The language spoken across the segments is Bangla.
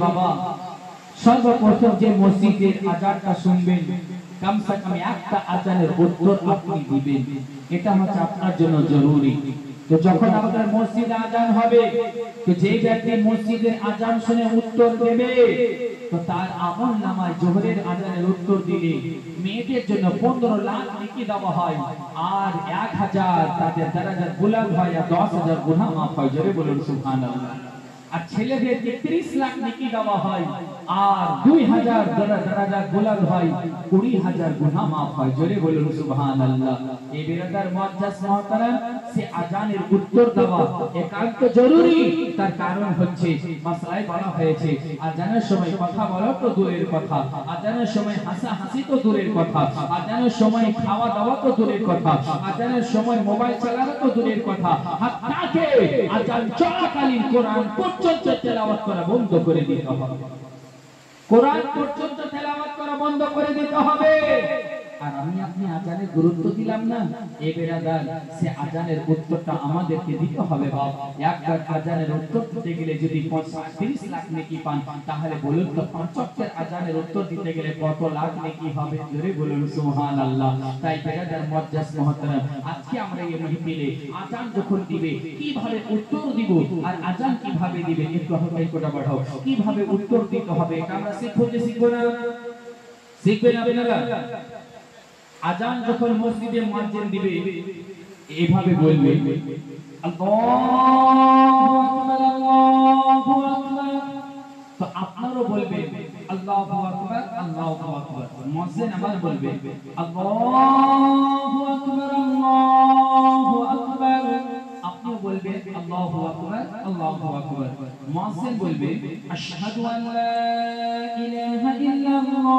বাবা সর্বপ্রথম যে মসজিদের আজানটা শুনবেন কমসে কম একটা আজানের উত্তর আপনি দিবেন, এটা হচ্ছে আপনার জন্য জরুরি। তো যখন আমাদের মসজিদে আজান হবে, তো যে ব্যক্তি মসজিদের আজান শুনে উত্তর দেবে, তো তার আমল নামায় জোহরের আজানের উত্তর দিলে মেয়েদের জন্য 15 লাখ নেকি দেওয়া হয়, আর 1000 তাদের দরজা বুলন্দ হয়, আর 10,000 গুনাহ মাফ হয়। জোরে বলুন সুবহানাল্লাহ। আর ছেলেদেরকে 30 লাখ নেকি দেওয়া হয়, আর 2000 দরজা বুলন্দ হয়, 20,000 গুনাহ মাফ হয়। জোরে বলুন সুবহানাল্লাহ। এই বিরাদার মুআজ্জাজ মুহতারাম, সে আজানের উত্তর দেওয়া একান্ত জরুরি। তার কারণ হচ্ছে মাসলায় বলা হয়েছে আজানের সময় কথা বলা তো দূরের কথা, আজানের সময় হাসাহাসি তো দূরের কথা, আজানের সময় খাওয়া দাওয়া তো দূরের কথা, আজানের সময় মোবাইল চালানো তো দূরের কথা, হাত্তাকে আজান চলাকালীন কোরআন পর্যন্ত তেলাওয়াত করা বন্ধ করে দিতে হবে। কোরআন পর্যন্ত তেলাওয়াত করা বন্ধ করে দিতে হবে। আর আমি আপনি আজানের গুরুত্ব দিলাম না, এই বেরাদার সে আজানের উত্তরটা আমাদেরকে দিতে হবে। বাপ একবার আজানের উত্তর দিতে গেলে যদি 30 লাখ নেকি পান, তাহলে বলুন তো 5 ওয়াক্তের আজানের উত্তর দিতে গেলে কত লাখ নেকি হবে? জোরে বলুন সুবহানাল্লাহ। তাই বেরাদার মুআজ্জাজ মুহতারাম, আজকে আমরা এই মাহফিলে আজান যখন দিবে কিভাবে উত্তর দিব, আর আজান কিভাবে দিবে একটু হাতে কোটা বাড়াও, কিভাবে উত্তর দিতে হবে এটা আমরা শিখবো যে শিখবো না? শিখবেন আপনারা? আজান যখন মসজিদে মুয়াজ্জিন দিবে এইভাবে বলবে, আল্লাহু আকবার আল্লাহু আকবার। তো আপনারাও বলবেন আল্লাহু আকবার আল্লাহু আকবার। মুয়াজ্জিন আবার বলবে আল্লাহু আকবার আল্লাহু আকবার। আপনিও বলবেন আল্লাহু আকবার আল্লাহু আকবার। মুয়াজ্জিন বলবে আশহাদু আল্লা ইলাহা ইল্লাল্লাহ।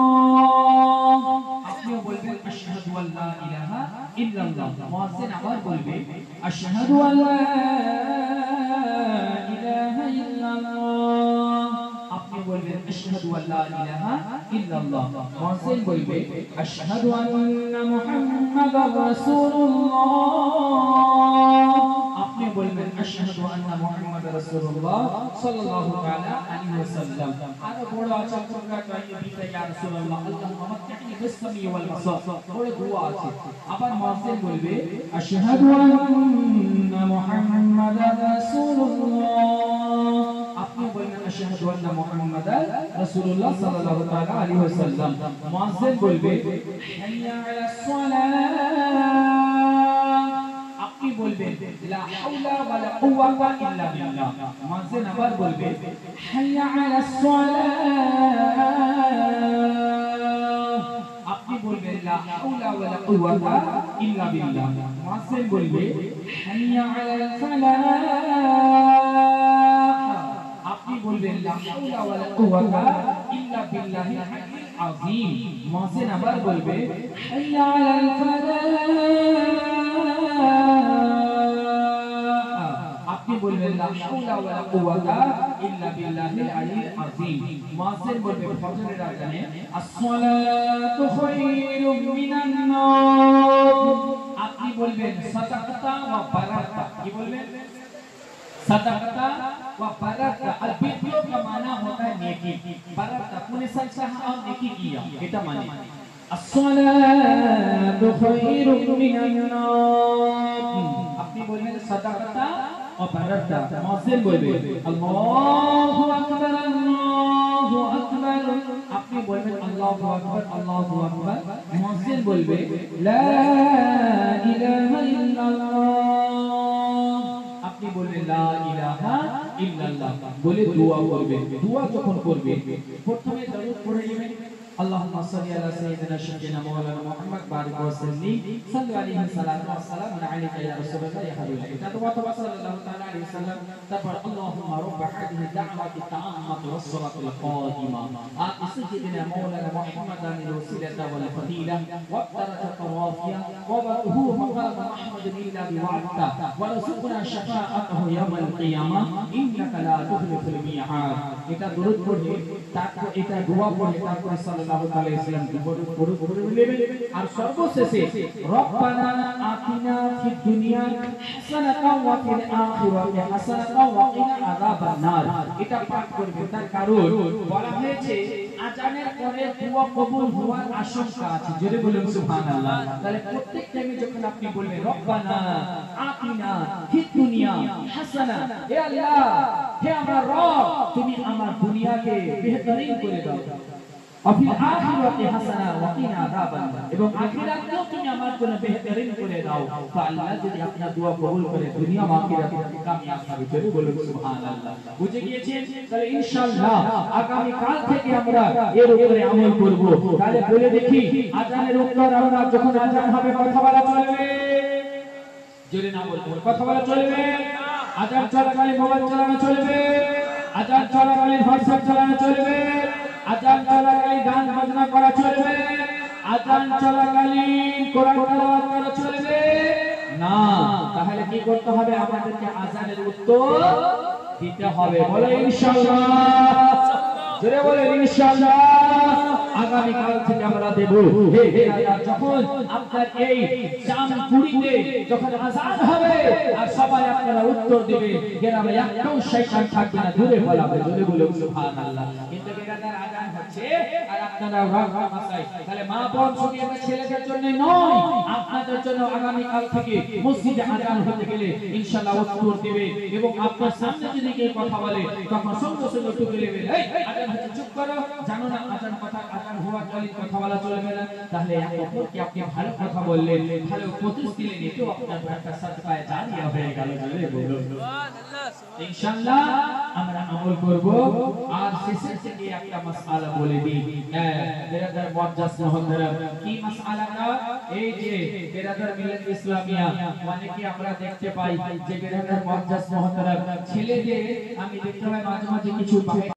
আপনিও বলবেন আশহাদু আল্লা ইলাহা ইল্লাল্লাহ। মুয়াজ্জিন আবার বলবে আশহাদু আল্লা ইলাহা ইল্লাল্লাহ। আপনি বলবেন আশহাদু আল্লা ইলাহা ইল্লাল্লাহ। মুয়াজ্জিন বলবে আশহাদু আন্না মুহাম্মাদার রাসূলুল্লাহ। আপনি বলবেন আশহাদু আন্না মুহাম্মাদার রাসূলুল্লাহ সাল্লাল্লাহু তাআলা আলাইহি ওয়াসাল্লাম। আর বড় আছে তোমরা কাইয়ে দিতে ইয়া রাসূলুল্লাহ আল্লাহুম্মা মাত্তিনি বিসমি ওয়াল বাসার, বড় দোয়া আছে। আবার মুয়াজ্জিন বলবে আশহাদু আন্না মুহাম্মাদার রাসূলুল্লাহ। আপনি বলবেন আশহাদু আন্না মুহাম্মাদার রাসূলুল্লাহ সাল্লাল্লাহু তাআলা আলাইহি ওয়াসাল্লাম। মুয়াজ্জিন বলবে হাইয়া আলাস সালাহ। আপনি বলবেন লা হাওলা ওয়ালা কুওয়াতা ইল্লা বিল্লাহ। মুয়াজ্জিন আবার বলবে হাইয়া আলাস সালাহ। আপনি বলবেন লা হাওলা ওয়ালা কুওয়াতা ইল্লা বিল্লাহ। মুয়াজ্জিন বলবে হাইয়া আলাল ফালাহ। আপনি বলবেন লা হাওলা ওয়ালা কুওয়াতা ইল্লা বিল্লাহিল আলিয়্যিল আযীম। মুয়াজ্জিন আবার বলবে হাইয়া আলাল ফালাহ। আপনি বলবেন লা হাওলা ওয়ালা কুওয়াতা ইল্লা বিল্লাহিল আলিয়্যিল আযীম। মুয়াজ্জিন বলবে ফজরের আযানে as-সালাতু খায়রুম মিনান নাওম। আপনি বলবেন সাদাকাতা ওয়া বারাকাতা। কি বলবেন? सदका व बरका। अल बिरु का माना होता है नेकी, बरका तूने सच्चा और नेकी किया, এটা মানে अस्सलातु खैरुम मिनान नाम। আপনি বলবেন সাদাকা ও বারাকা। মুয়াজ্জিন বলবে আল্লাহু আকবার আল্লাহু আকবার। আপনি বলবেন আল্লাহু আকবার আল্লাহু আকবার। মুয়াজ্জিন বলবে লা ইলাহা ইল্লাল্লাহ। আপনি বলবেন লা ইলাহা ইল্লাল্লাহ বলে দোয়া করবেন। দোয়া যখন করবেন প্রথমে দরুদ পড়ে নেবেন, আল্লাহুম্মা সাল্লি আলা সাইয়্যিদিনা শাফিনা মাওলানা মুহাম্মদ বারিক ওয়া সাল্লিম সাল্লু আলাইহি সাল্লাতু ওয়া সালামু আলাইকা ইয়া রাসূলুল্লাহ ইয়া হাবিবাল্লাহ। এটা তো সাল্লাল্লাহু তাআলা আলাইহি ওয়াসাল্লাম। তারপর আল্লাহুম্মা রাব্বা হাদিহি দা'ওয়াতি তাম্মাতি ওয়াস সালাতিল কাদিমা আতি সাইয়্যিদিনা মাওলানা মুহাম্মাদান ওয়াসিলাতা ওয়াল ফাদিলা ওয়া দারাজাতার রাফিয়া ওয়া বা'হুহু মাকাম মাহমুদ ইল্লা বিওয়া'তা ওয়া রাযুকনা শাফা'atahu ইয়াওমাল কিয়ামাহ ইন্নাকা লা তুখলিফুল মি'আদ। এটা দরুদ পড়ে তারপর এটা দোয়া পড়ে তারপর সাল্লাল্লাহু আলাইহি ওয়াসাল্লাম পড়ে নেবেন। আর সর্বশেষে রব্বানা আতিনা ফিদ দুনিয়া হাসানাতাও ওয়া ফিল আখিরাতি হাসানাতাও ওয়া কিনা আযাবান নার, এটা পাঠ করবেন। তার কারণ বলা হয়েছে আজানের পরে দোয়া কবুল হওয়ার আশঙ্কা আছে। জোরে বলুন সুবহানাল্লাহ। তাহলে প্রত্যেক টাইমে যখন আপনি বলবেন রব্বানা আতিনা ফিদ দুনিয়া হাসানা, হে আল্লাহ, হে আমার রব, তুমি আমার দুনিয়াকে বেহতরিন করে দাও, অফিল আখিরাতি হাসানা ওয়া কিনা আযাবান নার, এবং আখিরাতেও তুমি আমার জন্য বেহতরিন করে দাও। তো আল্লাহ যদি আপনার দোয়া কবুল করে দুনিয়া ও আখিরাতে কামিয়াব হবে। জোরে বলুন সুবহানাল্লাহ। বুঝে গিয়েছেন? তাহলে ইনশাআল্লাহ আগামী কাল থেকে আমরা এর উপরে আমল করব। তাহলে বলে দেখি, আজানের উত্তর আমরা যখন আজান হবে কথা বলা চলবে? জোরে না বলবো, কথা বলা চলবে? আজান চলাকালীন মোবাইল চালানো চলবে? আজান চলাকালীন হোয়াটসঅ্যাপ চালানো চলবে? আজান চলাকালীন গান বাজনা করা চলবে? আজান চলাকালীন কোরআন তেলাওয়াত করা চলবে না। তাহলে কি করতে হবে? আমাদেরকে আজানের উত্তর দিতে হবে। বলে ইনশাআল্লাহ, জোরে বলে ইনশাআল্লাহ। আগামী কাল থেকে আমরা দেব। হে হে আল্লাহ, যখন আপনার এই জামপুরিতে যখন আজান হবে আর সবাই আপনারা উত্তর দিবে, গ্রামে একটাও শয়তান থাকবে না, দূরে পালাবে। জোরে বলে সুবহানাল্লাহ। কিন্তু বেরাদার আজান হচ্ছে আর আপনারা রাগ মাসাই, তাহলে মা বোন শুধু এটা ছেলেদের জন্য নয়, আপনাদের জন্য আগামী কাল থেকে মসজিদে আজান হতে গেলে ইনশাআল্লাহ উত্তর দিবে। এবং আপনার সামনে যদি কেউ কথা বলে তখন সঙ্গে সঙ্গে টুকে নেবেন, এই আজান হচ্ছে, চুপ করো, জানো না আজান কথা, আজান হওয়ার কালীন কথা বলা চলবে না। তাহলে অপরকে আপনি ভালো কথা বললেন, ভালো উপদেশ দিলেন, এটাও আপনার একটা সাদকায়ে জারিয়া হয়ে গেল। জোরে বলুন সুবহানাল্লাহ। ইনশাআল্লাহ আমরা আমল করব। আর শেষের থেকে একটা মাসআলা বলে দিই, বেরাদার মুআজ্জাজ মুহতারাম, কি মাসআলাটা? এই যে বেরাদার মিলাত ইসলামিয়া, অনেকে আমরা দেখতে পাই যে বেরাদার মুআজ্জাজ মুহতারাম ছেলেদের, আমি দেখতে পাই মাঝে মাঝে কিছু